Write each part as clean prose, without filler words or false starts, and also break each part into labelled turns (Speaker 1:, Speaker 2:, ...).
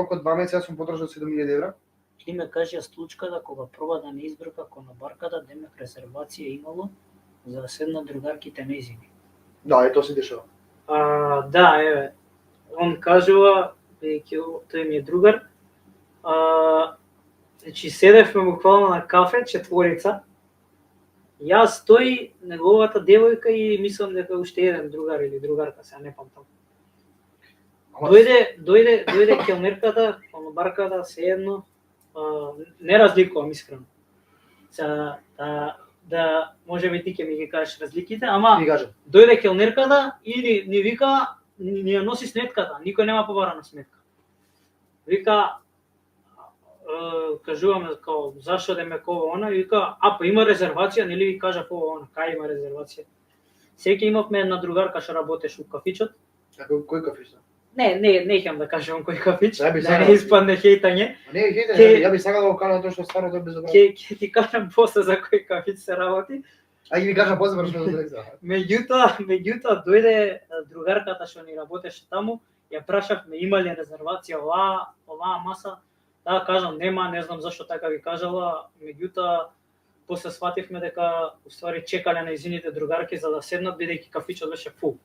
Speaker 1: рок од 2 месеца сум потрошил 7.000 евра.
Speaker 2: Ти ме кажи случката кога проба да не избрка конобарката, демек резервација имало за да седнат другарките нејзини.
Speaker 1: Да, ето се дешава.
Speaker 3: Да, еве. Он кажува, бидејќи тој ми е другар, значи седевме буквално на кафе, четворица. Јас стои неговата девојка и мислам дека уште еден другар или другарка, сега не памтам. Дојде келнерката, конобарката, sejedno, не разликувам искрено. Сега да може би ти ќе ми ги кажеш разликите, ама дојде келнерката и ни вика, ни ја носи сметката, никој нема побарана сметка. Вика, кажуваме као зашо деме кова она, и вика, па има резервација, нели ви кажа ова она, кај има резервација. Сеќа имавме една другарка што работеше у кафичот.
Speaker 1: Кој кафич?
Speaker 3: Не ќе да кажам кој кафич,
Speaker 1: да
Speaker 3: не испадне хејтање.
Speaker 1: Не хејтање, ја би сакал да го кажам тоа што стварно тоа безобразно.
Speaker 3: Ќе ти кажам после за кој кафич се работи.
Speaker 1: Ај ги кажа после што да.
Speaker 3: Меѓутоа дојде другарката што ни работеше таму, ја прашавме има ли резервација оваа маса. Да, кажам нема, не знам зашто така ви кажала, меѓутоа после свативме дека уствари чекале на изините другарки за да седнат бидејќи кафичот беше фул.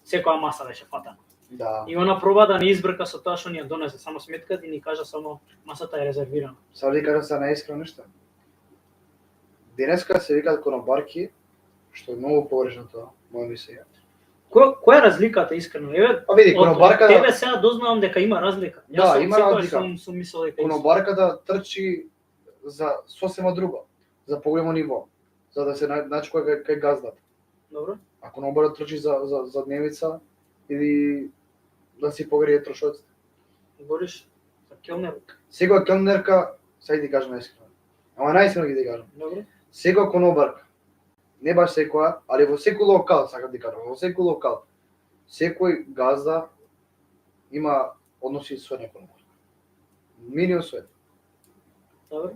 Speaker 3: Секоја маса беше фатана.
Speaker 1: Да.
Speaker 3: И она проба да не избрка со тоа што ни ја донесе само сметката и ни кажа само масата е резервирана.
Speaker 1: Сега ви кажам се наискрено нешто. Денеска се викаат конобарки, што е многу погрешно тоа, моја мислење.
Speaker 3: Која е разликата искрено? Еве,
Speaker 1: види, конобарка
Speaker 3: тебе сега дознавам дека има разлика.
Speaker 1: Да, има разлика.
Speaker 3: Сум мислел дека
Speaker 1: конобарката трчи за сосема друго, за поголемо ниво, за да се најде кај газдата.
Speaker 3: Добро.
Speaker 1: А конобарката трчи за дневица или да си погрее трошоците.
Speaker 3: Бориш за келнерка.
Speaker 1: Секоја келнерка, сега ти кажам најискрено. Ама најискрено ги ти кажам.
Speaker 3: Добро.
Speaker 1: Секоја конобарка, не баш секоја, али во секој локал, сакам ти кажам, во секој локал, секој газда има односи со некој конобарка. Минимум со едно.
Speaker 3: Добро.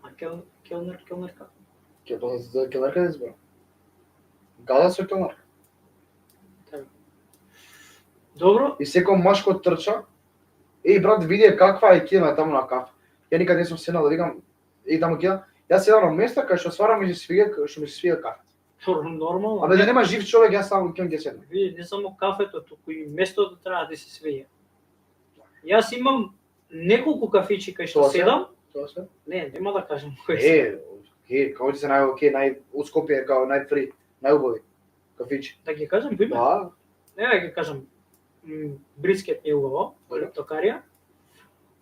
Speaker 3: А келнерка?
Speaker 1: За келнерка да изборам. Газда со келнерка.
Speaker 3: Добро.
Speaker 1: И секој машко трча. Брат, види каква е кина таму на кафе. Ја никад не сум седнал да викам, таму кина. Јас седам на место кај што сварам и што ми се свија кафе.
Speaker 3: Нормално.
Speaker 1: Абе да нема жив човек, јас само ќе седнам.
Speaker 3: Види, не само кафето, туку и местото треба да се свија. Јас имам неколку кафичи кај што седам.
Speaker 1: Тоа се?
Speaker 3: Не, нема да кажам кои се.
Speaker 1: Како ти се нај у Скопје као најфри, најубави кафичи.
Speaker 3: Да ги кажам име?
Speaker 1: Да.
Speaker 3: Не да ги кажам. Брискет ми е убаво, токарија.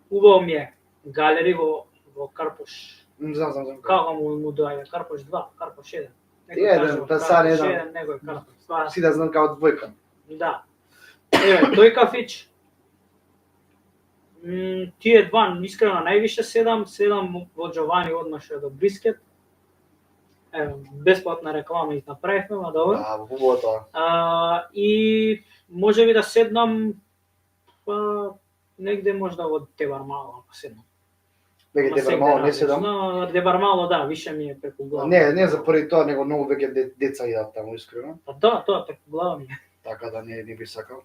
Speaker 3: Убаво ми е галери во Карпош.
Speaker 1: Знам.
Speaker 3: Како му доаѓа Карпош 2, Карпош 1.
Speaker 1: Еден, та са не знам.
Speaker 3: Некој Карпош.
Speaker 1: Си да знам као двојка.
Speaker 3: Да. Еве, тој кафич. Тие два искрено највише седам во Джовани одмаш до Брискет. Бесплатна реклама и направивме, ма добро.
Speaker 1: Да, убаво тоа.
Speaker 3: И може би да седнам негде можда во Дебармало, ако седнам.
Speaker 1: Веќе Дебармало не седам.
Speaker 3: Но Дебармало да, више ми е преку глава.
Speaker 1: Не за први тоа, него многу веќе деца идат таму искрено.
Speaker 3: Да, тоа преку глава ми е.
Speaker 1: Така да не би сакал.